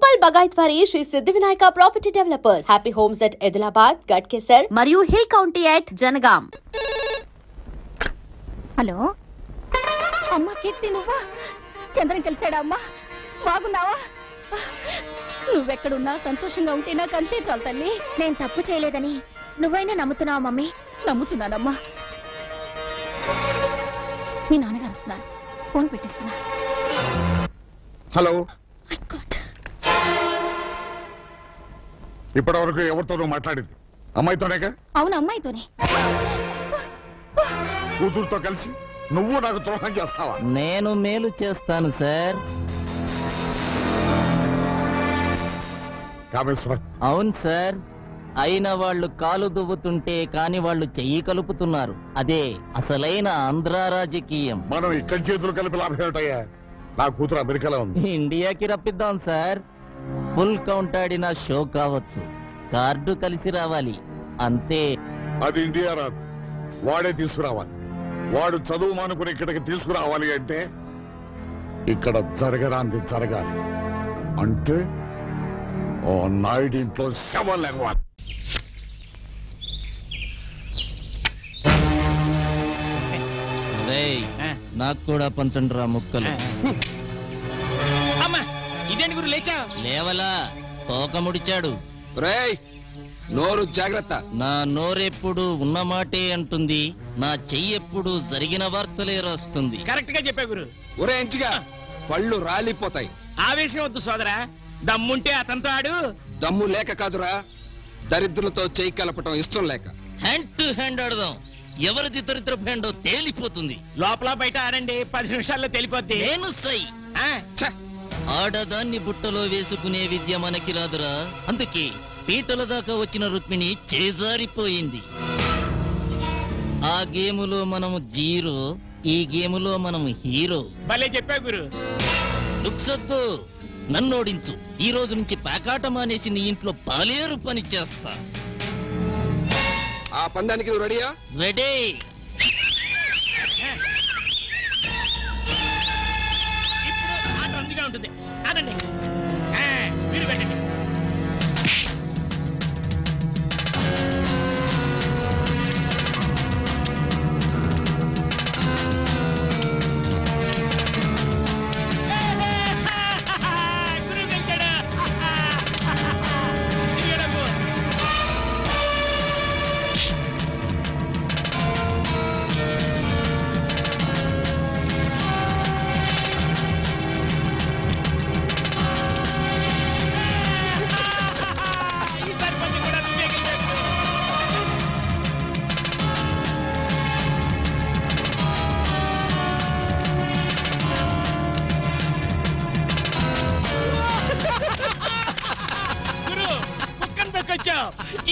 Upal Bagaitwari Sri Siddhivinayaka Property Developers. Happy Homes at Edilabad, Gadkesar, Mariu Hill County at Janagam. Hello అమ్మ కీర్తి నువ్వా? చంద్రన్ కలిసాడా అమ్మా? బాగున్నావా? నువ్వెక్కడున్నా సంతోషంగా ఉంటే నాకు అంతే చాలు తల్లి. నేను తప్పు చేయలేదని నువ్వైనా నమ్ముతున్నావా మమ్మీ? నమ్ముతున్నానమ్మా. మీ నాన్నగారు వస్తున్నారు, ఫోన్ పెట్టిస్తున్నా. హలో, ఇప్పటి వరకు ఎవరితోనూ మాట్లాడింది అమ్మాయితోనేగా? అవును, అమ్మాయితోనే. కూతురుతో కలిసి నువ్వు నాకు ద్రోహం చేస్తావా? నేను మేలు చేస్తాను సార్. కామేశ్వర. అవును సార్, అయిన వాళ్ళు కాలు దువ్వుతుంటే కాని వాళ్ళు చెయ్యి కలుపుతున్నారు. అదే అసలైన ఆంధ్ర రాజకీయం. మనం ఇక్కడ చేతులు కలిపి లాభం ఏమిటయ్యా? నా కూతురు అమెరికాలో ఉంది. ఇండియాకి రప్పిద్దాం సార్. ఫుల్ కౌంట్ ఆడిన షో కావచ్చు, కార్డు కలిసి రావాలి అంతే. అది ఇండియా రాదు, వాడే తీసుకురావాలి. వాడు చదువు మానుకుని ఇక్కడికి తీసుకురావాలి అంటే ఇక్కడ జరగడానికి జరగాలి. అంటే ఓ నాయుడు ఇంట్లో శవం లేవాలి. నాకు కూడా పంచండి రా ముక్కలు. లేవలా, తోక ముడిచాడు. నోరు జాగ్రత్త. నా నోరెప్పుడు ఉన్నమాటే అంటుంది, నా చెయ్యెప్పుడు జరిగిన వార్తలే రాస్తుంది. కరెక్ట్ గా చెప్పా గురు. ఒరే ఎంచిగా, పళ్ళు రాలిపోతాయి. ఆవేశం వద్దు సోదరా, దమ్ముంటే అతనితో ఆడు. దమ్ము లేక కాదురా, దరిద్రులతో చెయ్యి కలపటం ఇష్టం లేక. హ్యాండ్ టు హ్యాండ్ ఆడదాం, ఎవరిది దరిద్ర హ్యాండో తేలిపోతుంది. లోపల బయట ఆడండి, 10 నిమిషాల్లో తెలిపోద్ది. నేను సై. ఆడదాన్ని బుట్టలో వేసుకునే విద్య మనకి రాదురా. అందుకే పీటల దాకా వచ్చిన రుక్మిణి చేజారిపోయింది. ఆ గేములో మనము జీరో, ఈ గేములో మనము హీరో. భలే చెప్పా గురు. లుక్సొద్దు, నన్నోడించు. ఈ రోజు నుంచి పేకాట మానేసి నీ ఇంట్లో పాలేరు పని చేస్తా. ఆ పందానికి నువ్వు రెడీయా? రెడీ. ఇప్పుడు ఆట అందుగా ఉంటుంది. ఆడండి, మీరు పెట్టండి.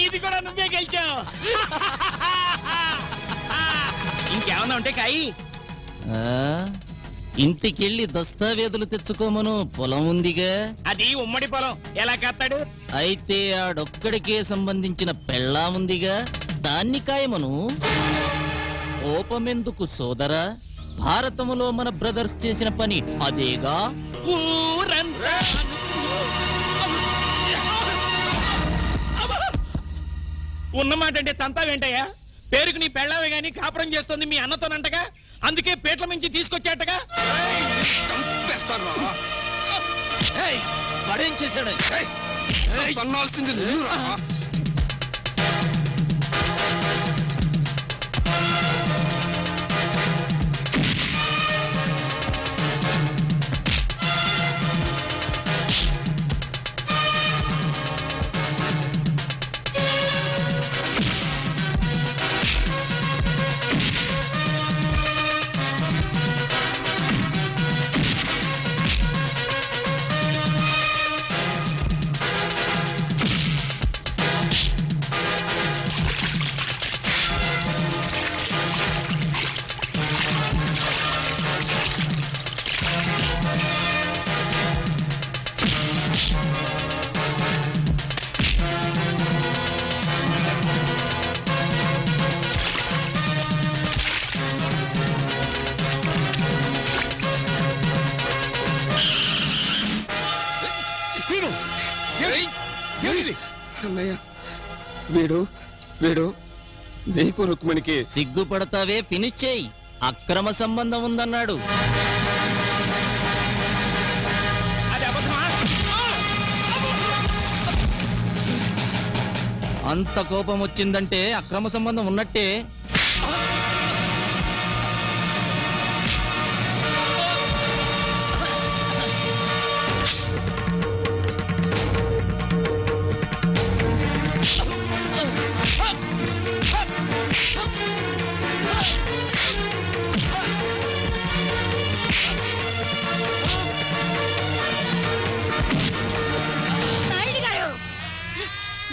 ఇది కూడా నువ్వే గెలిచావు. ఇంకేమన్నా ఉంటే కాయి. ఇంటికెళ్ళి దస్తావేజులు తెచ్చుకోమను, పొలం ఉందిగా. అది ఉమ్మడి పొలం, ఎలా కత్తాడు? అయితే ఆడొక్కడికే సంబంధించిన పెళ్ళా ఉందిగా, దాన్ని కాయమను. కోపమెందుకు సోదరా, భారతములో మన బ్రదర్స్ చేసిన పని అదేగా. ఉన్నమాట అంటే తంతా వెంటయ్యా. పేరుకు నీ పెళ్ళావే గాని కాపురం చేస్తుంది మీ అన్నతోనంటగా, అందుకే పేట్ల మించి తీసుకొచ్చాటగా. వాడేం చేశాడు? అన్నయ్య వీడు వీడు నీకు రుక్మిణికి సిగ్గుపడతావే, ఫినిష్ చేయి. అక్రమ సంబంధం ఉందన్నాడు. అంత కోపం వచ్చిందంటే అక్రమ సంబంధం ఉన్నట్టే.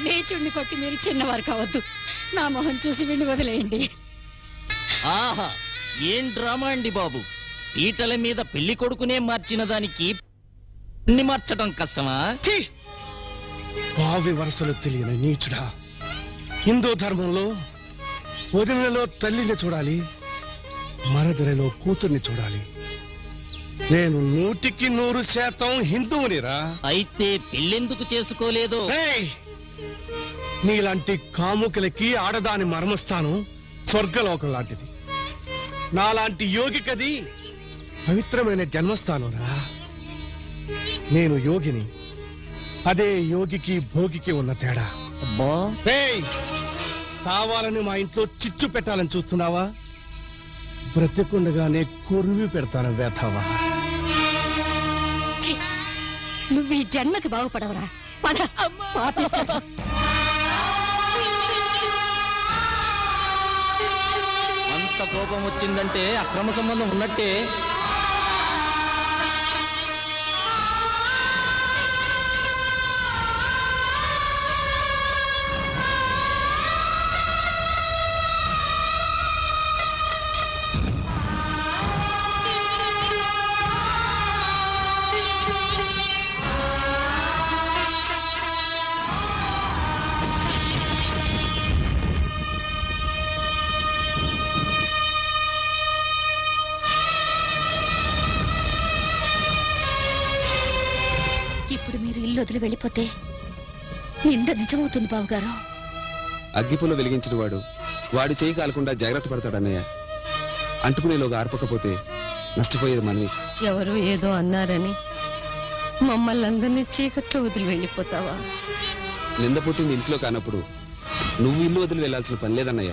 నీచుడిని కొట్టి మీరు చిన్నవారు కావద్దు. నా మొహం చూసి విండి వదిలేయండి. ఆహా, ఏం డ్రామా అండి బాబు. పీటల మీద పెళ్లి కొడుకునే మార్చిన దానికి మార్చడం కష్టమా? భావి వరుసలు తెలియని నీచుడా. హిందూ ధర్మంలో వదినలో తల్లిని చూడాలి, మరదలలో కూతుర్ని చూడాలి. నేను 100% హిందువునిరా. అయితే పెళ్ళెందుకు చేసుకోలేదో? నీలాంటి కాముకలకి ఆడదాని మర్మస్థానం స్వర్గలోకం లాంటిది. నాలాంటి యోగికది పవిత్రమైన జన్మస్థానం రా. నేను యోగిని, అదే యోగికి భోగికి ఉన్న తేడా. కావాలని మా ఇంట్లో చిచ్చు పెట్టాలని చూస్తున్నావా? బ్రతికుండగానే కొరివి పెడతాను వేతావా. నువ్వు ఈ జన్మకి బాగుపడవరా. అంత కోపం వచ్చిందంటే అక్రమ సంబంధం ఉన్నట్టే. ఇప్పుడు మీరు ఇల్లు వదిలి వెళ్ళిపోతే నింద నిజమవుతుంది బావగారు. అగ్గిపుల్ల వెలిగించిన వాడు చేయి కాలకుండా జాగ్రత్త పడతాడన్నయ్య. అంటుకునేలోగా ఆర్పకపోతే నష్టపోయేది మనవి. ఎవరు ఏదో అన్నారని మమ్మల్ని అందరినీ చీకట్లో వదిలి వెళ్ళిపోతావా? నింద పుట్టింది ఇంట్లో కానప్పుడు నువ్వు ఇల్లు వదిలి వెళ్లాల్సిన పని లేదన్నయ్య.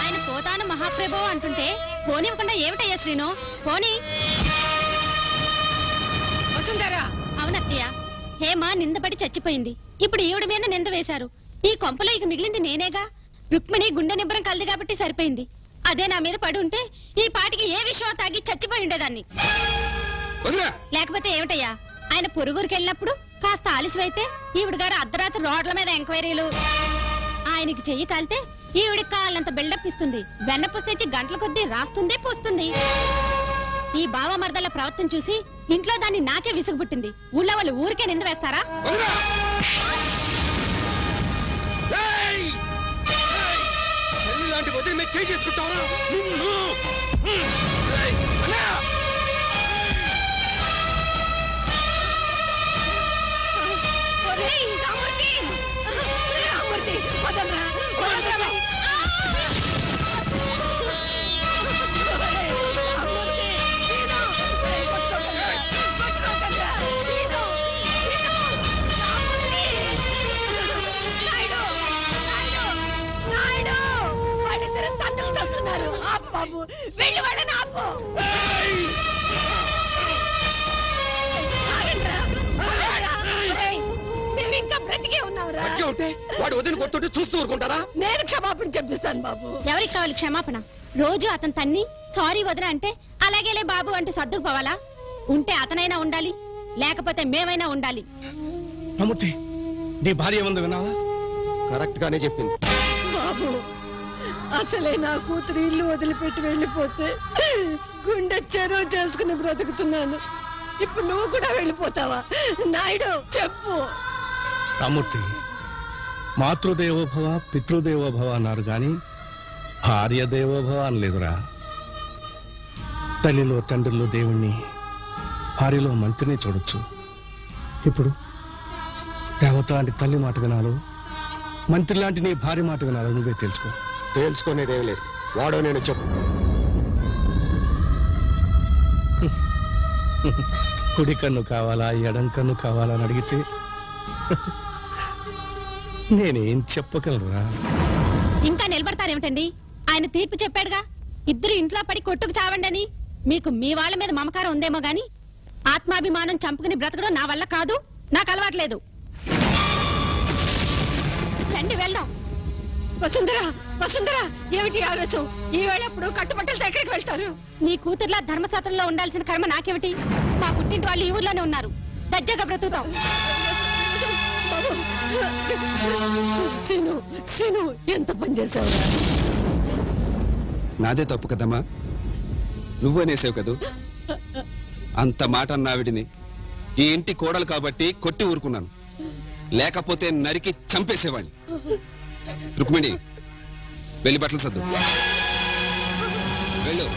ఆయన పోతాను మహాప్రభు అంటుంటే పోనివ్వకుండా ఏమిటయ్యా శ్రీను? పోనీ. అవునత్తయ్య, హేమ నిందపడి చచ్చిపోయింది. ఇప్పుడు ఈవిడ మీద నింద వేశారు. ఈ కొంపలో ఇక మిగిలింది నేనేగా. రుక్మిణి గుండె నిబ్బరం కలదు కాబట్టి సరిపోయింది. అదే నా మీద పడి ఉంటే ఈ పాటికి ఏ విషయం తాగి చచ్చిపోయి ఉండేదాన్ని. లేకపోతే ఏమిటయ్యా, ఆయన పొరుగురికి వెళ్ళినప్పుడు కాస్త ఆలస్యమైతే ఈవిడ గారు అర్ధరాత్రి రోడ్ల మీద ఎంక్వైరీలు. ఆయనకి చెయ్యి కాలితే ఈవిడికి కాళ్ళంత బిల్డప్ ఇస్తుంది. వెన్నపూస తెచ్చి గంటల కొద్దీ రాస్తుంది పోస్తుంది. ఈ బావ మరదల ప్రవర్తన చూసి ఇంట్లో దాన్ని నాకే విసుగు పుట్టింది. ఊళ్ళో వాళ్ళు ఊరికే నింద వేస్తారా? వెళ్ళి వాళ్ళని ఆపు. ఇంకా బ్రతికే ఉన్నావురా? వాడు వదిలి కొడుతుంటే చూస్తూ ఊరుకుంటారా? నేను క్షమాపణ చెప్పిస్తాను బాబు. ఎవరికి కావాలి క్షమాపణ? రోజు అతను తన్ని సారీ వదిన అంటే అలాగేలే బాబు అంటూ సర్దుకుపోవాలా? ఉంటే అతనైనా ఉండాలి, లేకపోతే మేమైనా ఉండాలి. నీ భార్య ఏముంది విన్నావా? కరెక్ట్ గానే చెప్పింది బాబు. అసలే నా కూతురు ఇల్లు వదిలిపెట్టి వెళ్ళిపోతే గుండె చెరువు చేసుకుని బ్రతుకుతున్నాను. ఇప్పుడు నువ్వు కూడా వెళ్ళిపోతావా? నాయుడు చెప్పు. రామూర్తి, మాతృదేవోభవ పితృదేవోభవ అన్నారు గాని భార్య దేవోభవ అనలేదురా. తల్లిలో తండ్రిలో దేవుణ్ణి, భార్యలో మంత్రిని చూడొచ్చు. ఇప్పుడు దేవత లాంటి తల్లి మాట వినాలో, మంత్రి లాంటి నీ భార్య మాట వినాలో నువ్వే తెలుసుకో. తేల్చుకునేదేం లేదు. వాడో నేను చెప్పు. కుడి కన్ను కావాలా, ఎడం కన్ను కావాలా అని అడిగితే నేనేం చెప్పగలరా? ఇంకా నిలబడతారేమిటండి? ఆయన తీర్పు చెప్పాడుగా, ఇద్దరు ఇంట్లో పడి కొట్టుకు చావండి అని. మీకు మీ వాళ్ళ మీద మమకారం ఉందేమో గాని ఆత్మాభిమానం చంపుకుని బ్రతకడం నా వల్ల కాదు, నాకు అలవాట్లేదు. రండి వెళ్దాం. వసుంధర, వసుంధర, ఏమిటి ఆవేశం? ఈ వేళప్పుడు కట్టుబట్టలతో ఎక్కడికి వెళ్తారు? నీ కూతుర్లా ధర్మశాస్త్రంలో ఉండాల్సిన కర్మ నాకేమిటి? మా పుట్టింటి వాళ్ళు ఈ ఊర్లోనే ఉన్నారు, దజ్జగా బ్రతుకుతాం. సీను, సీను, ఎంత పని చేశావు? నాదే తప్పు కదమ్మా, నువ్వనేసావు కదూ. అంత మాట అన్నావిడిని ఈ ఇంటి కోడలు కాబట్టి కొట్టి ఊరుకున్నాను, లేకపోతే నరికి చంపేసేవాణ్ణి. రుక్మిణి, వెళ్ళి బట్టలు సర్దు. వెళ్ళు.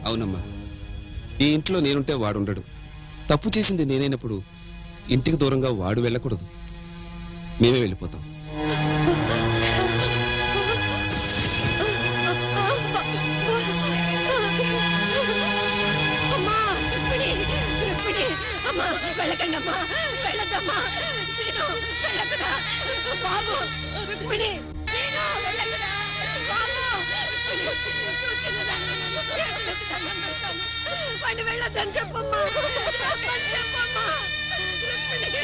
అవునమ్మా, ఈ ఇంట్లో నేనుంటే వాడుండడు. తప్పు చేసింది నేనైనప్పుడు ఇంటికి దూరంగా వాడు వెళ్ళకూడదు. మేమే వెళ్ళిపోతాం. వెళ్ళకండమ్మా, వెళ్ళద్దమ్మా. సీను, వెళ్ళకదా బాబు. రుక్మిణి, సీను, వెళ్ళకదా బాబు. వాడిని వెళ్ళొద్దని చెప్పమ్మా, చెప్పమ్మా. రుక్మిణి,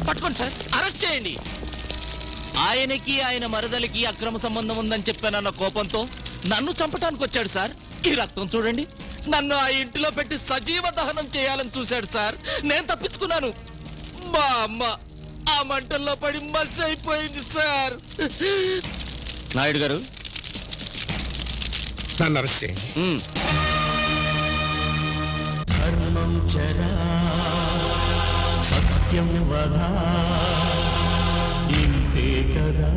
పట్టుకోండి సార్, అరెస్ట్ చేయండి. ఆయనకి ఆయన మరదలికి అక్రమ సంబంధం ఉందని చెప్పానన్న కోపంతో నన్ను చంపటానికి వచ్చాడు సార్. ఈ రక్తం చూడండి, నన్ను ఆ ఇంటిలో పెట్టి సజీవ దహనం చేయాలని చూశాడు సార్. నేను తప్పించుకున్నాను. మా అమ్మ ఆ మంటల్లో పడి మసి అయిపోయింది సార్. నాయుడు గారు, నన్ను అరెస్ట్ చేయండి. ధర్మం చరా సత్యం వదా ఇంతే కదా.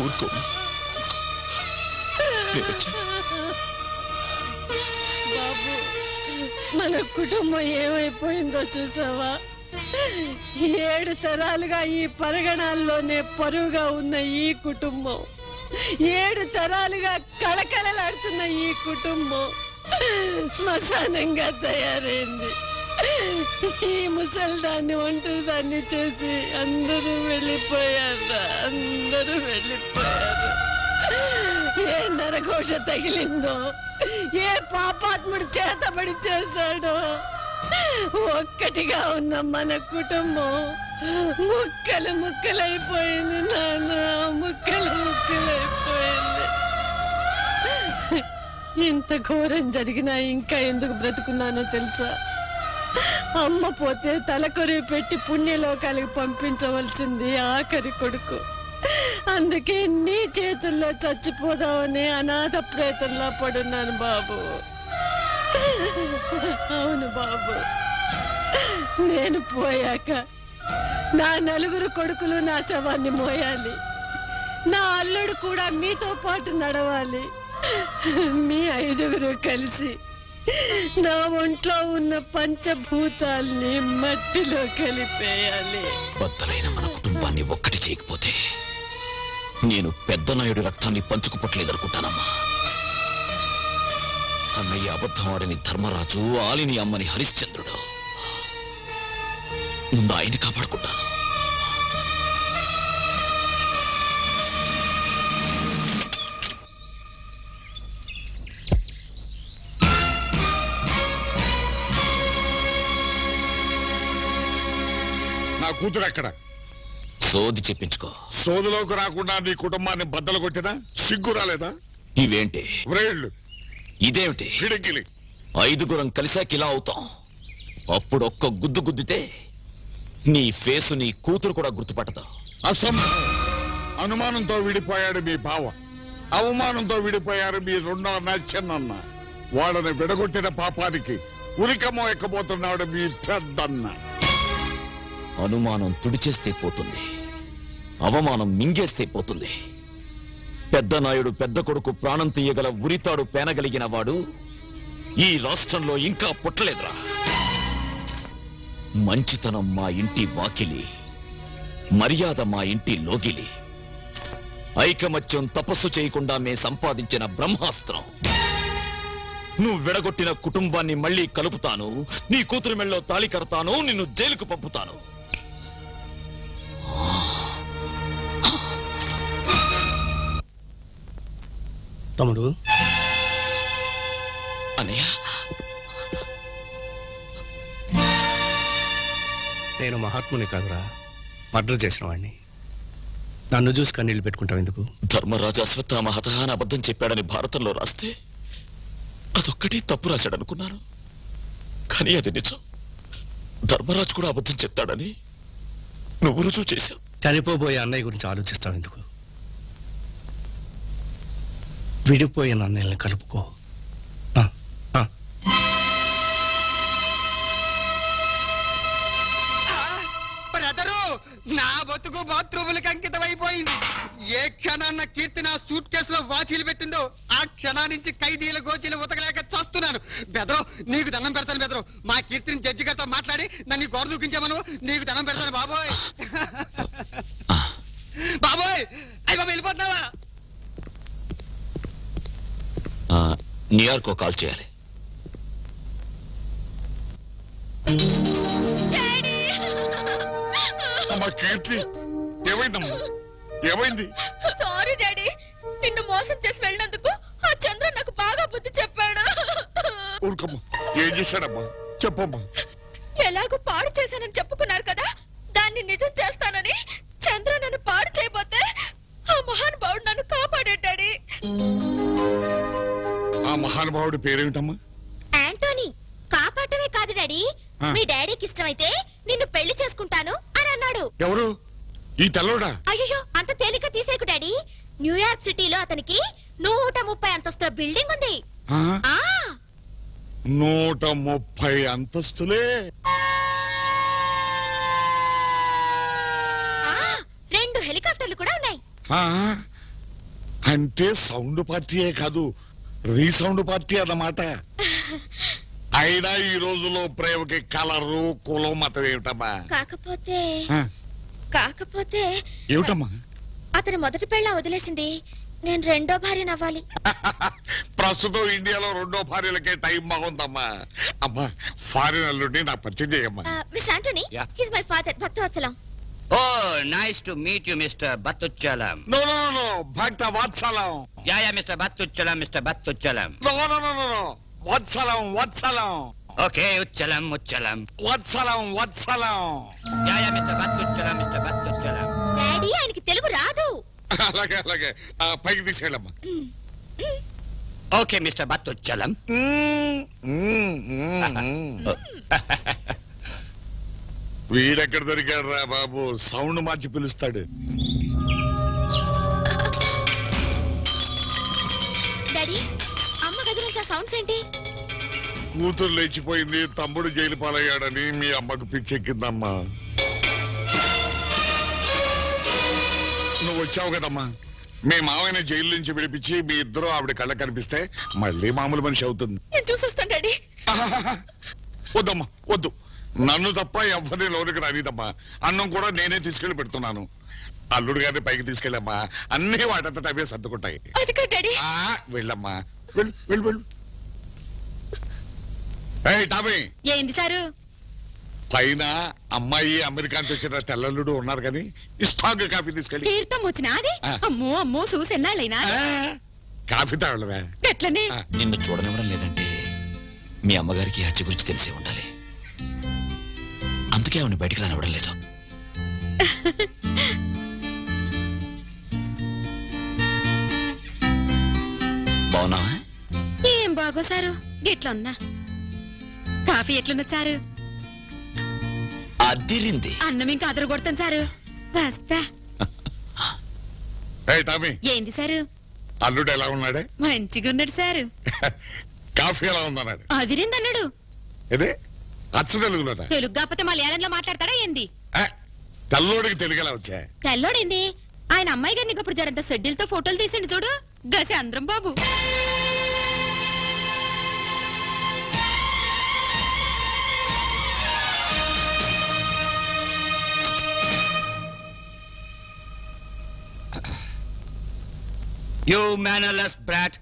ఊరుకో, బాబు, మన కుటుంబం ఏమైపోయిందో చూసావా? 7 తరాలుగా ఈ పరగణాల్లోనే పరువుగా ఉన్న ఈ కుటుంబం, 7 తరాలుగా కళకళలాడుతున్న ఈ కుటుంబం శ్మశానంగా తయారైంది. ఈ ముసల్దాన్ని ఒంటరిదాన్ని చేసి అందరూ వెళ్ళిపోయారు, అందరూ వెళ్ళిపోయారు. ఏ నరఘోష తగిలిందో, ఏ పాపాత్ముడు చేతబడి చేశాడో, ఒక్కటిగా ఉన్న మన కుటుంబం ముక్కలు ముక్కలైపోయింది నాన్న, ముక్కలు ముక్కలైపోయింది. ఇంత ఘోరం జరిగినా ఇంకా ఎందుకు బ్రతుకున్నానో తెలుసా? అమ్మ పోతే తలకొరివి పెట్టి పుణ్యలోకాలకు పంపించవలసింది ఆఖరి కొడుకు. అందుకే నీ చేతుల్లో చచ్చిపోదామని అనాథ ప్రేతంలో పడున్నాను బాబు. అవును బాబు, నేను పోయాక నా 4 కొడుకులు నా శవాన్ని మోయాలి. నా అల్లుడు కూడా మీతో పాటు నడవాలి. మీ 5గురు కలిసి నా ఒంట్లో ఉన్న పంచభూతాల్ని మట్టిలో కలిపేయాలి. బద్దలైన మన కుటుంబాన్ని ఒక్కటి చేయకపోతే నేను పెద్ద నాయుడు రక్తాన్ని పంచుకుపట్టలేదనుకుంటానమ్మా. అన్నయ్య అబద్ధం ఆడని ధర్మరాజు, ఆలిని అమ్మని హరిశ్చంద్రుడు. ముందు ఆయన్ని కాపాడుకుంటాను. నా కూతురు ఎక్కడ? సోది చెప్పించుకో. సోదులోకి రాకుండా నీ కుటుంబాన్ని బద్దలు కొట్టినా సిగ్గు రాలేదా? ఇవేంటి వ్రేళ్లు? ఇదేమిటి కిడికిలి? 5గురం కలిసాక ఇలా అవుతాం. అప్పుడు ఒక్క గుద్దు గుద్దితే నీ ఫేసు నీ కూతురు కూడా గుర్తుపట్టదు. అసంభవం. అనుమానంతో విడిపోయాడు మీ బావ, అవమానంతో విడిపోయారు మీ రెండో చిన్నన్న. వాళ్ళని విడగొట్టిన పాపానికి ఉరికమ్మో ఎక్కబోతున్నాడు మీ పెద్దన్న. అనుమానం తుడిచేస్తే పోతుంది, అవమానం మింగేస్తే పోతుంది. పెద్ద నాయుడు పెద్ద కొడుకు ప్రాణం తీయగల ఉరితాడు పేనగలిగిన వాడు ఈ రాష్ట్రంలో ఇంకా పుట్టలేదురా. మంచితనం మా ఇంటి వాకిలి, మర్యాద మా ఇంటి లోగిలి. ఐకమత్యం తపస్సు చేయకుండా మే సంపాదించిన బ్రహ్మాస్త్రం. నువ్వు విడగొట్టిన కుటుంబాన్ని మళ్ళీ కలుపుతాను, నీ కూతురు మెళ్ళలో తాళి కడతాను, నిన్ను జైలుకు పంపుతాను. తమ్ముడు, అన్నయ్య, నేను మహాత్ముని కాదురా, మర్డర్ చేసిన వాడిని. నన్ను చూసి కన్నీళ్లు పెట్టుకుంటావు ఎందుకు? ధర్మరాజు అశ్వత్థామ హతః అని అబద్ధం చెప్పాడని భారతంలో రాస్తే అదొక్కటి తప్పు రాశాడనుకున్నాను. కానీ అది నిజం. ధర్మరాజు కూడా అబద్ధం చెప్తాడని నువ్వు రుజువు చేశావు. చనిపోబోయే అన్నయ్య గురించి ఆలోచిస్తావు ఎందుకు? విడిపోయిన అన్నయ్యని కలుపుకో. నా బతుకు బాత్రూములకి అంకితమైపోయింది. ఏ క్షణాన్న కీర్తి నా సూట్ కేసులో వాచీలు పెట్టిందో ఆ క్షణాన్నించి ఖైదీల గోచీలు ఉతకలేక చస్తున్నాను. బెదరు, నీకు దండం పెడతాను. బెదరు, మా కీర్తిని జడ్జి గారితో మాట్లాడి నన్ను గోడ దూకించామను. నీకు దండం పెడతాను బాబోయ్. బాబోయ్, అయ్యి బాబు వెళ్ళిపోతున్నావా? న్యూయార్క్ కాల్ చేయాలి. అమ్మా కీర్తి, ఏమైందమ్మా? ఏమైంది? సారీ డాడీ, నిన్ను మోసం చేసి వెళ్ళినందుకు ఆ చంద్ర నాకు బాగా బుద్ధి చెప్పాడు. ఊరుకమ్మా, ఏం చేశాడమ్మా? చెప్పమ్మా. ఎలాగో పాడు చేశానని చెప్పుకున్నారు కదా, దాన్ని నిజం చేస్తానని చంద్ర నన్ను పాడు చేయబోతే ఆ మహానుభావుడు నన్ను కాపాడాడు డాడీ. ఆ మహానుభావుడి పేరేమిటమ్మా? యాంటోనీ. కాపాడమే కాదు డాడీ, మీ డాడీకి ఇష్టమైతే నిన్ను పెళ్లి చేసుకుంటాను అని అన్నాడు. ఎవరు? ఈ తెల్లోడా? అయ్యో, అంత తేలిక తీసేకు డాడీ. న్యూయార్క్ సిటీలో అతనికి 130 అంతస్తుల బిల్డింగ్ ఉంది. 130 అంతస్తులే? 2 హెలికాప్టర్లు కూడా ఉన్నాయి. అంటే సౌండ్ పార్టీయే కాదు, రీసౌండ్ పార్టీ అన్నమాట. అయినా ఈ రోజులో ప్రేమకి కలరు కులం మతం ఏమిటమ్మా? కాకపోతే ఏమిటమ్మా? అతని మొదటి పెళ్ళ వదిలేసింది, నేను రెండో భార్య నవ్వాలి. ప్రస్తుతం ఇండియాలో రెండో భార్యలకే టైం బాగుందమ్మా. అమ్మా, ఫారిన్ అల్లుడిని నాకు పరిచయం చేయమ్మా. Mister Antony, he's my father Bhaktavatsalam. Oh, nice to meet you, Mr. Battuchalam. No, Bhakta Vatsalam. Yeah, Mr. Battuchalam, Mr. Battuchalam. No. Vatsalam. Okay, Uchalam. Vatsalam. Yeah, Mr. Battuchalam, Mr. Battuchalam. Daddy, ఆయనకి తెలుగు రాదు. అలాగే పైకి తీసేయాలమ్మా. Okay, Mr. Battuchalam. వీడెక్కడ దొరికాడు రా బాబు, sound మార్చి పిలుస్తాడు. Daddy, అమ్మ గది నుంచి ఆ సౌండ్స్ ఏంటి? కూతురు లేచిపోయింది, తమ్ముడు జైలు పాలయ్యాడని మీ అమ్మకు పిచ్చెక్కిందమ్మా. నువ్వు వచ్చావు కదమ్మా, మీ మావయ్యని జైలు నుంచి విడిపించి మీ ఇద్దరు ఆవిడ కళ్ళ కనిపిస్తే మళ్ళీ మామూలు మనిషి అవుతుంది. నేను చూసొస్తాను డాడీ. వద్దమ్మా వద్దు, నన్ను తప్ప ఎవరిని లోనికి రానిదమ్మా. అన్నం కూడా నేనే తీసుకెళ్లి పెడుతున్నాను. అల్లుడు గారిని పైకి తీసుకెళ్ళమ్మా, అన్ని వాటంతట అవే సర్దుకుంటాయి. వెళ్ళమ్మా, వెళ్ళు వెళ్ళు వెళ్ళు. టామీ, ఏంది సారు? పైన అమ్మాయి అమెరికా నుంచి వచ్చిన తెల్లల్లుడు ఉన్నారు కానీ ఇస్తాంగ కాఫీ తీసుకెళ్ళి. తీర్థం వచ్చినా అది? అమ్మో అమ్మో చూసెన్నాళ్ళైనా కాఫీ తాగలవే. ఎట్లనే నిన్ను చూడనివ్వడం లేదంటే మీ అమ్మగారికి హత్య గురించి తెలిసే ఉండాలి. అందుకే ఆవిడ బయటికి రానివ్వడం లేదు. బాగున్నావా? ఏం బాగో సారు, గిట్లా ఉన్నా. కాఫీ ఎట్లున్నా సారు? అదిరింది. అన్నం ఇంకా అదరు కొడతాను సారు. వస్తా. ఏంది సారు? అల్లుడు ఎలా ఉన్నాడే? మంచిగా ఉన్నాడు సారు. కాఫీ ఎలా ఉందన్నాడు? అదిరింది అన్నాడు. ఇదే అచ్చ తెలుగులో. తెలుగు కాకపోతే మలయాళంలో మాట్లాడతాడా ఏంది? తెల్లోడికి తెలుగు ఎలా వచ్చా? తెల్లోడేంది? ఆయన అమ్మాయి గారిని ఇప్పుడు జరంత షెడ్యూల్తో ఫోటోలు తీసిండు చూడు, గసి అందరం బాబు. You mannerless brat!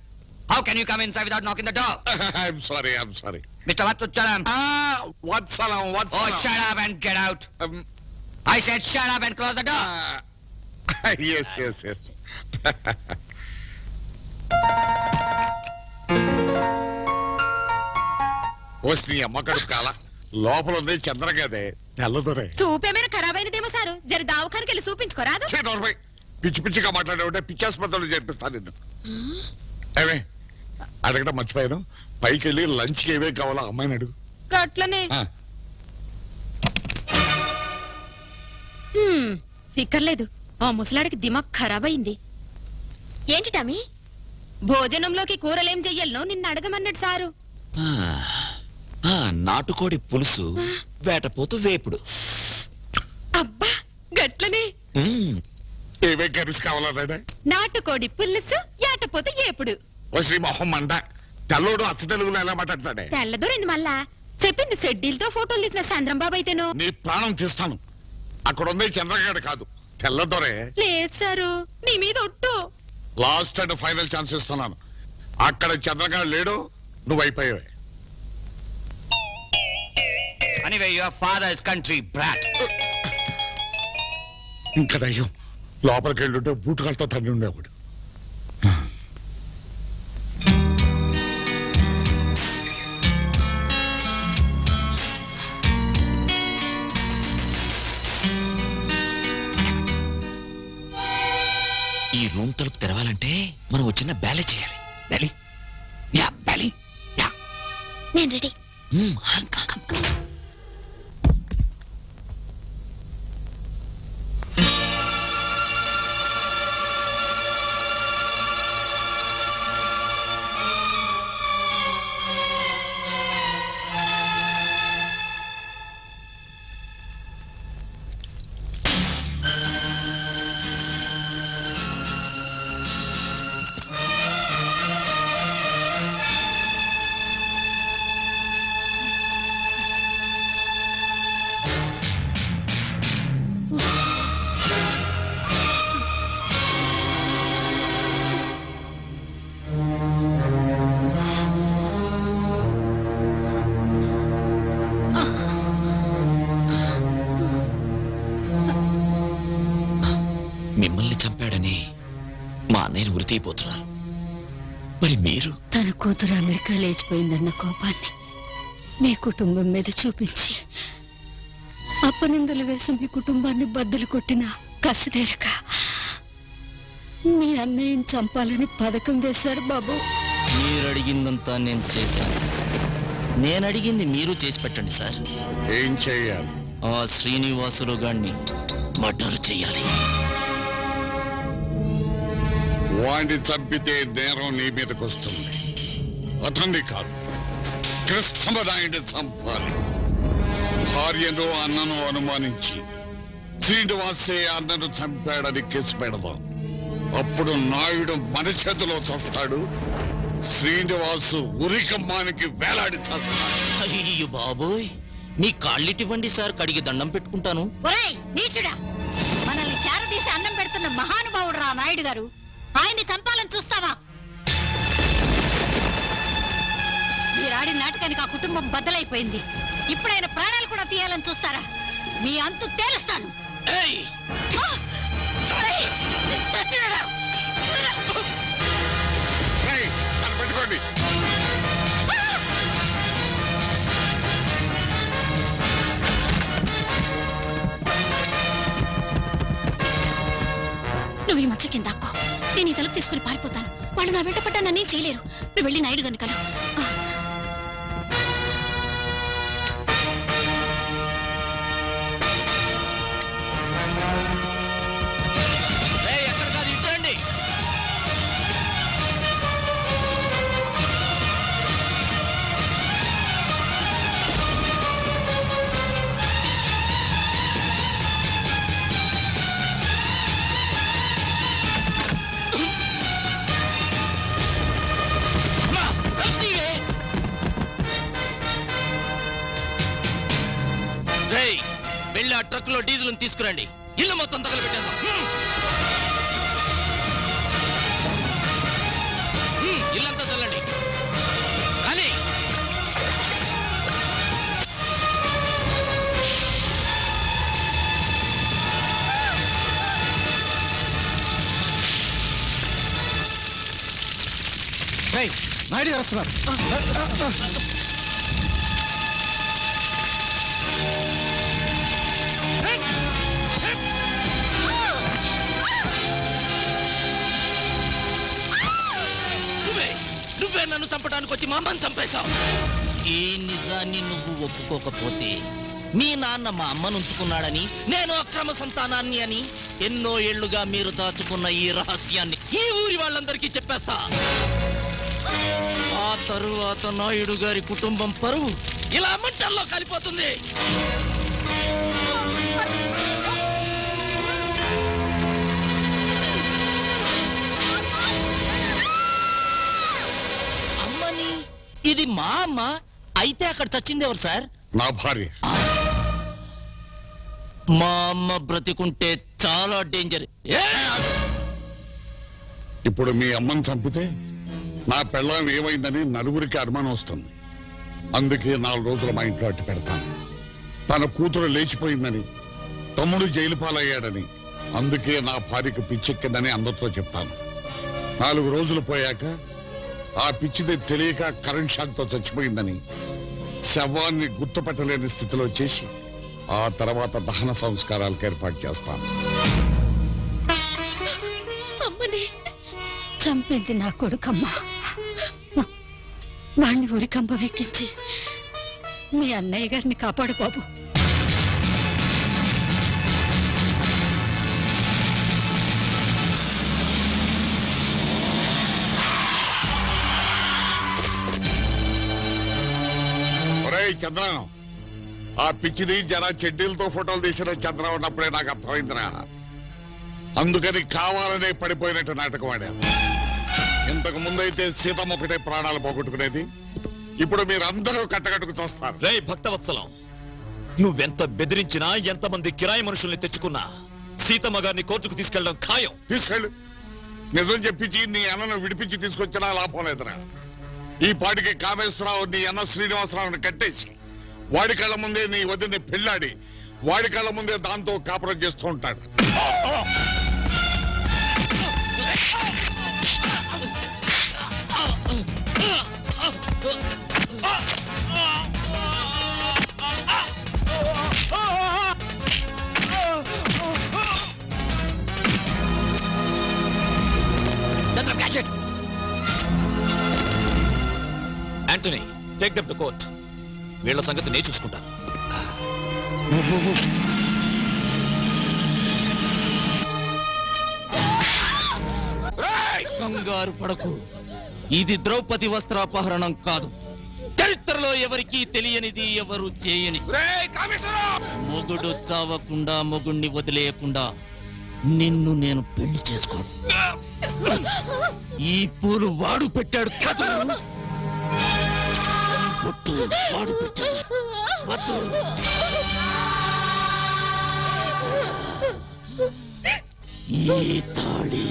How can you come inside without knocking the door? I'm sorry. Mr. Vattuchalam. Vatsalam. Oh, shut up and get out. I said shut up and close the door. Yes. వస్తే అమ్మ కడుపు కాల లోపల ఉంది చంద్రగదే తెల్లదొరే. చూపేమైనా ఖరాబ్ అయినదేమో sir, జర దావఖానికి వెళ్ళి చూపించుకోరాదు? పిచ్చి పిచ్చిగా మాట్లాడేవంటే పిచ్చాసుపత్రులు చేర్పిస్తాను నిన్ను. ఏమే అడగడం మర్చిపోయాను, పైకి వెళ్ళి లంచ్కి ఏవే కావాలో అమ్మాయిని అడుగు. గట్లనే ఫిక్కర్లేదు, ఆ ముసలాడికి దిమాగ్ ఖరాబ్ అయింది. ఏంటి టామీ? భోజనంలోకి కూరలేం చెయ్యాలనో నిన్ను అడగమన్నాడు సారు. నాటుకోడి పులుసు, వేటపోతు వేపుడు. అబ్బా గట్లనే. ఏవే కర్రీస్ కావాలన్నాడే? నాటుకోడి పులుసు, ఏటపోతు ఏపుడు. శ్రీ మొహం మండ, తెల్లోడు అచ్చ తెలుగులో ఎలా మాట్లాడతాడే? తెల్లదూరింది మళ్ళా. చెప్పింది షెడ్యూల్తో ఫోటోలు తీసిన చంద్రం బాబు అయితేను. నీ ప్రాణం తీస్తాను. అక్కడ ఉంది చంద్రగాడు కాదు, తెల్లదొరే. లేదు సారు, నీ మీద ఒట్టు. లాస్ట్ అండ్ ఫైనల్ ఛాన్స్ ఇస్తున్నాను. అక్కడ చంద్రగాడు లేడు, నువ్వు అయిపోయావే. Anyway, your father is country brat. ఇంకా దయ్యం లోపలికి వెళ్ళుంటే బూటుకాలతో తన్ని ఉండేవాడు. ఈ రూమ్ తలుపు తెరవాలంటే మనం వచ్చిన బ్యాలే చేయాలి. Belly yeah belly yeah. నేను రెడీ. మిమ్మల్ని చంపాడని మా అన్నయ్యను ఉరితీపోతున్నారు. మరి మీరు? తన కూతురు అమెరికా లేచిపోయిందన్న కోపాన్ని మీ కుటుంబం మీద చూపించి అప్పనిందలు వేసి మీ కుటుంబాన్ని బద్దలు కొట్టిన కసిదేరక మీ అన్నయ్యని చంపాలని పథకం వేశారు బాబు. మీరు అడిగిందంతా నేను చేశాను. నేను అడిగింది మీరు చేసి పెట్టండి సార్. ఏం చెయ్యాలి? ఆ శ్రీనివాసులు గారిని మర్డర్ చెయ్యాలి. వాడిని చంపితే నేరం నీ మీదకి వస్తుంది, అతన్ని కాదు. కృష్ణమనాయుడిని చంపాలి. భార్యను అన్నను అనుమానించి శ్రీనివాసే అన్నను చంపాడని కేసు పెడదాం. అప్పుడు నాయుడు మన చేతిలో చస్తాడు, శ్రీనివాసు ఉరికమ్మానికి వేలాడి చస్తాడు. అయ్యో బాబోయ్, మీ కాళ్ళిటివ్వండి సార్, కడిగి దండం పెట్టుకుంటాను. ఒరేయ్ నీచుడా, మనల్ని చేరదీసి అన్నం పెడుతున్న మహానుభావుడు రా నాయుడు గారు. ఆయన్ని చంపాలని చూస్తావా? మీరాడి నాటకానికి ఆ కుటుంబం బద్దలైపోయింది. ఇప్పుడు ఆయన ప్రాణాలు కూడా తీయాలని చూస్తారా? మీ అంతు తేలుస్తాను. పెట్టుకోండి. నువ్వు ఈ మచ్చ కింద అక్కో, నేను ఈ తలుపు తీసుకుని పారిపోతాను. వాళ్ళు నా వెంట పడ్డా నన్నేం చేయలేరు. నువ్వు వెళ్ళి నాయుడు గారిని కలు. వెళ్ళి ఆ ట్రక్ లో డీజిల్ తీసుకురండి. ఇల్లు మొత్తం తగలబెట్టేద్దాం. ఇల్లంతా చల్లండి. కానీ నాయుడు గారు వస్తున్నారు. నువ్వే నన్ను చంపడానికి వచ్చి మా అమ్మని చంపేశావు. ఈ నిజాన్ని నువ్వు ఒప్పుకోకపోతే మీ నాన్న మా అమ్మను ఉంచుకున్నాడని, నేను అక్రమ సంతానాన్ని అని ఎన్నో ఏళ్లుగా మీరు దాచుకున్న ఈ రహస్యాన్ని ఈ ఊరి వాళ్ళందరికీ చెప్పేస్తా. ఆ తరువాత నాయుడు గారి కుటుంబం పరువు ఇలా మంటల్లో కలిపోతుంది. ఇది మా అమ్మ అయితే అక్కడ చచ్చింది ఎవరు సార్? నా భార్య. మా అమ్మ బ్రతికుంటే చాలా డేంజర్. ఇప్పుడు మీ అమ్మని చంపితే నా పెళ్ళం ఏమైందని నలుగురికి అనుమానం వస్తుంది. అందుకే 4 రోజులు మా ఇంట్లో అట్టు పెడతాను. తన కూతురు లేచిపోయిందని, తమ్ముడు జైలు పాలయ్యాడని, అందుకే నా భార్యకు పిచ్చెక్కిందని అందరితో చెప్తాను. 4 రోజులు పోయాక ఆ పిచ్చిది తెలియక కరెంట్ షాక్ తో చచ్చిపోయిందని, శవాన్ని గుర్తుపట్టలేని స్థితిలో చేసి ఆ తర్వాత దహన సంస్కారాలకు ఏర్పాటు చేస్తాను. చంపింది నా కొడుకమ్మా. వాణ్ణి ఉరికంబ వెక్కించి మీ అన్నయ్య గారిని కాపాడు బాబు. చంద్రం, ఆ పిచ్చిది జన చెడ్డీలతో ఫోటోలు తీసిన చంద్రం ఉన్నప్పుడే నాకు అర్థమైందిరా. అందుకని కావాలనే పడిపోయినట్టు నాటకం ఆడాను. ఇంతకు ముందైతే సీతమ్మ ఒకటే ప్రాణాలు పోగొట్టుకునేది, ఇప్పుడు మీరందరూ కట్టకట్టుకు చూస్తారు. రే భక్తవత్సలం, నువ్వెంత బెదిరించినా, ఎంతమంది కిరాయి మనుషుల్ని తెచ్చుకున్నా సీతమ్మ గారిని కోర్టుకు తీసుకెళ్ళడం ఖాయం. తీసుకెళ్ళు. నిజం చెప్పించి నీ అన్నను విడిపించి తీసుకొచ్చినా లాభం లేదురా. ఈ పాటికి కామేశ్వరరావు నీ అన్న శ్రీనివాసరావుని కట్టేసి వాడి కళ్ళ ముందే నీ వదిని పెళ్ళాడి వాడి కళ్ళ ముందే దాంతో కాపురం చేస్తూ ఉంటాడు. Antony, take them to court. వీళ్ళ సంగతి నేను చూసుకుంటాను. కంగారు పడకు, ఇది ద్రౌపది వస్త్రాపహరణం కాదు. చరిత్రలో ఎవరికీ తెలియనిది, ఎవరు చేయని. మొగుడు చావకుండా, మొగుణ్ణి వదిలేయకుండా నిన్ను నేను పెళ్లి చేసుకోను. ఈ పూలు వాడు పెట్టాడు కాదు, పొట్టు వాడు పెట్టాడు. వద్దు. ఈ తాళి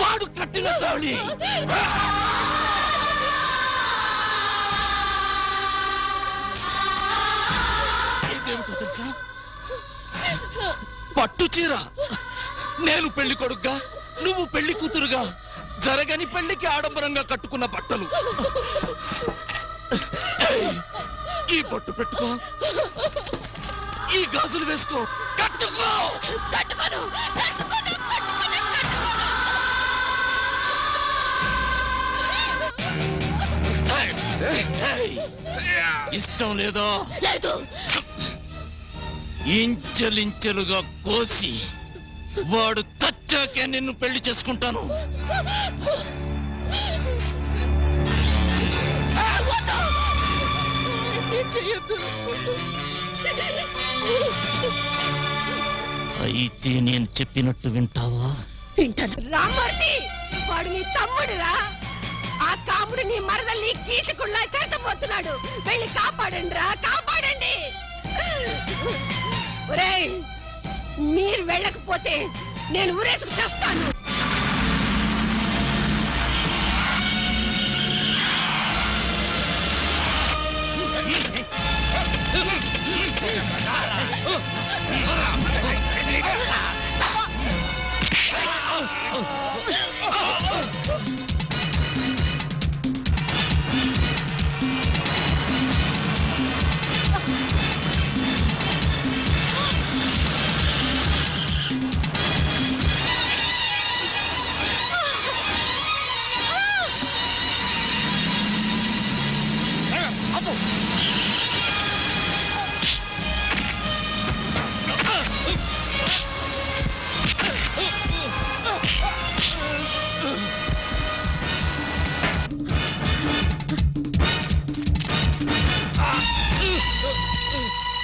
వాడు కట్టిన తాళి. ఇదేమిటో తెలుసా? పట్టు చీర. నేను పెళ్లి కొడుకుగా, నువ్వు పెళ్లి కూతురుగా, జరగని పెళ్లికి ఆడంబరంగా కట్టుకున్న బట్టలు. ఈ బొట్టు పెట్టుకో, ఈ గాజులు వేసుకో, కట్టుకో. ఇష్టం లేదో? లేదు. ఇంచెలించెలుగా కోసి వాడు చచ్చాకే నిన్ను పెళ్లి చేసుకుంటాను. అయితే నేను చెప్పినట్టు వింటావా? వింటాను. రామ్మూర్తి, వాడు నీ తమ్ముడురా. ఆ కాముడు నీ మరదల్ని కీచుకుళ్ళ చేర్చబోతున్నాడు. వెళ్ళి కాపాడండి రా, కాపాడండి. ఒరేయ్, మీరు వెళ్ళకపోతే నేను ఊరేసుకు చేస్తాను.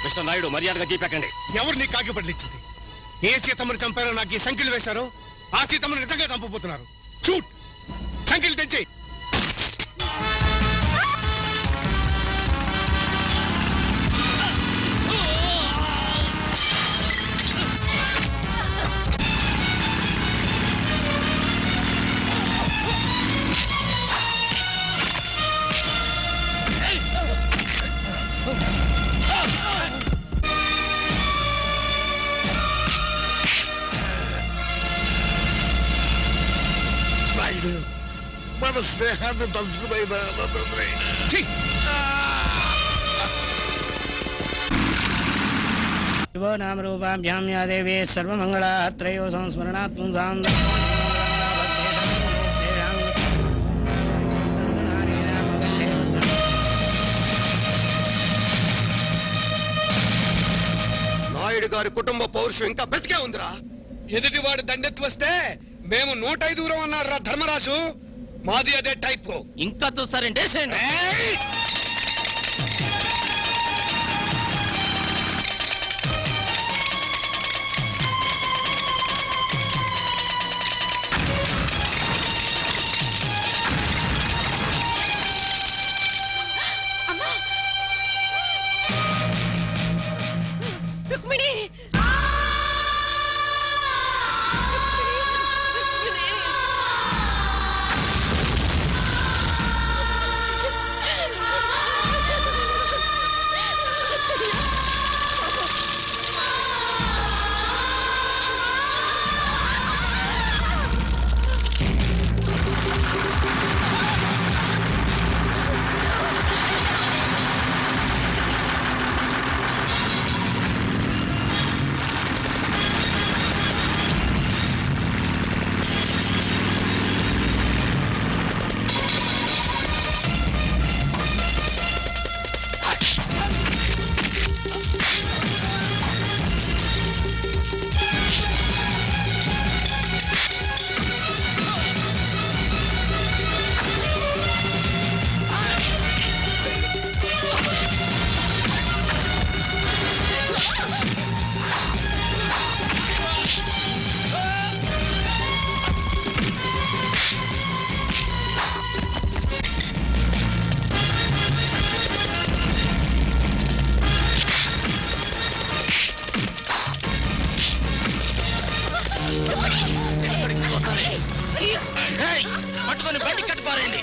మిస్టర్ నాయుడు, మర్యాదగా చెప్పకండి. ఎవరు నీ కాకి పట్లిచ్చింది? ఏ సీతమ్మని చంపారో నాకు ఈ సంఖ్యలు వేశారో ఆ సీతమ్మని నిజంగా చంపబోతున్నారు. షూట్, సంఖ్యలు తెచ్చి. మన స్నేహాన్ని తలుచుకునైనా శివో నామ రూపాభ్యాం యా దేవీ సర్వమంగళాత్రయో సంస్మరణాత్మం సాం. నాయుడు గారి కుటుంబ పౌరుషం ఇంకా బతికే ఉందిరా. ఎదుటివాడు దండెత్తి వస్తే మేము 105 దూరం అన్నారా ధర్మరాజు. మాది అదే టైప్. ఇంకా చూస్తారంటే రుక్మిణి, పట్టుకొని బయటికి కట్టుపారండి.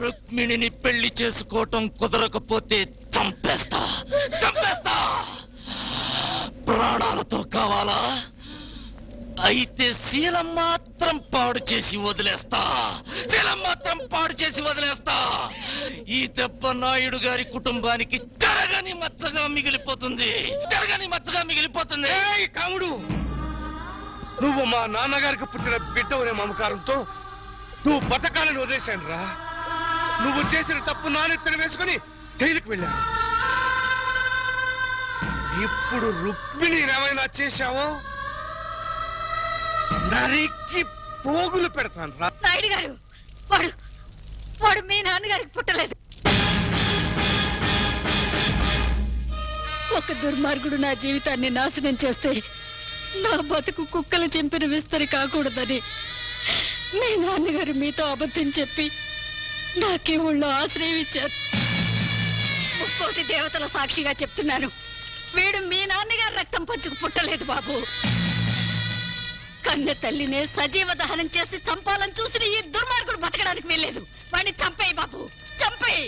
రుక్మిణిని పెళ్లి చేసుకోవటం కుదరకపోతే చంపేస్తా చంపేస్తా. ప్రాణాలతో కావాలా? అయితే శీలం మాత్రం పాడు చేసి వదిలేస్తా. శీలం మాత్రం పాడు చేసి వదిలేస్తా. ఈ దెబ్బ నాయుడు గారి కుటుంబానికి జరగని మచ్చగా మిగిలిపోతుంది. జరగని మచ్చగా మిగిలిపోతుంది. కాముడు, నువ్వు మా నాన్నగారికి పుట్టిన బిడ్డవనే మమకారంతో నువ్వు బతకాలని వదిలేశాను రా. నువ్వు చేసిన తప్పు నానెత్తన వేసుకుని జైలుకి వెళ్ళాను. ఇప్పుడు రుక్మిణి ఏమైనా చేశావో నరికి పోగులు పెడతాను రా. నాయుడు గారు, వాడు వాడు మీ నాన్నగారికి పుట్టలేదు. ఒక దుర్మార్గుడు నా జీవితాన్ని నాశనం చేస్తే నా బతుకు కుక్కలు చింపిన విస్తరి కాకూడదని మీ నాన్నగారు మీతో అబద్ధం చెప్పి నాకే ఊళ్ళో ఆశ్రయం ఇచ్చారు. 30 దేవతల సాక్షిగా చెప్తున్నాను, వీడు మీ నాన్నగారు రక్తం పంచుకు పుట్టలేదు బాబు. కన్న తల్లినే సజీవ దహనం చేసి చంపాలని చూసిన ఈ దుర్మార్గుడు బతకడానికి వెళ్ళలేదు. వాడిని చంపేయి బాబు, చంపేయి.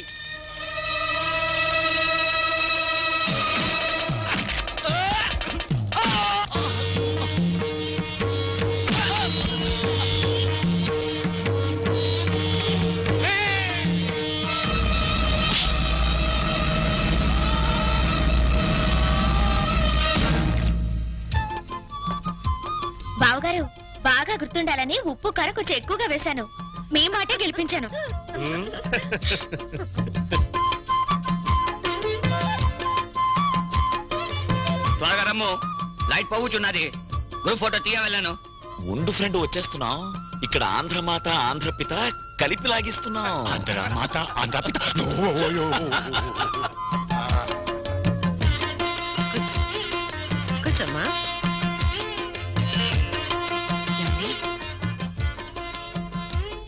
బావగారు, బాగా గుర్తుండాలని ఉప్పు కారం కొంచెం ఎక్కువగా వేశాను. మీ మాటే గెలిపించాను. త్వరగా రమ్ము, లైట్ పోవుచున్నది. గ్రూప్ ఫోటో తీయ వెళ్ళాను. ఉండు ఫ్రెండ్, వచ్చేస్తున్నాం. ఇక్కడ ఆంధ్రమాత ఆంధ్రపిత కలిపి లాగిస్తున్నాం. ఆంధ్రమాత ఆంధ్రపిత. కూర్చోమ్మా.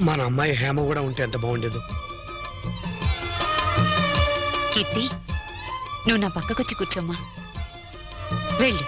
మన అమ్మాయి హేమ కూడా ఉంటే ఎంత బాగుండేదు. కీర్తి, నువ్వు నా పక్కకొచ్చి కూర్చోమ్మా. వెళ్ళు.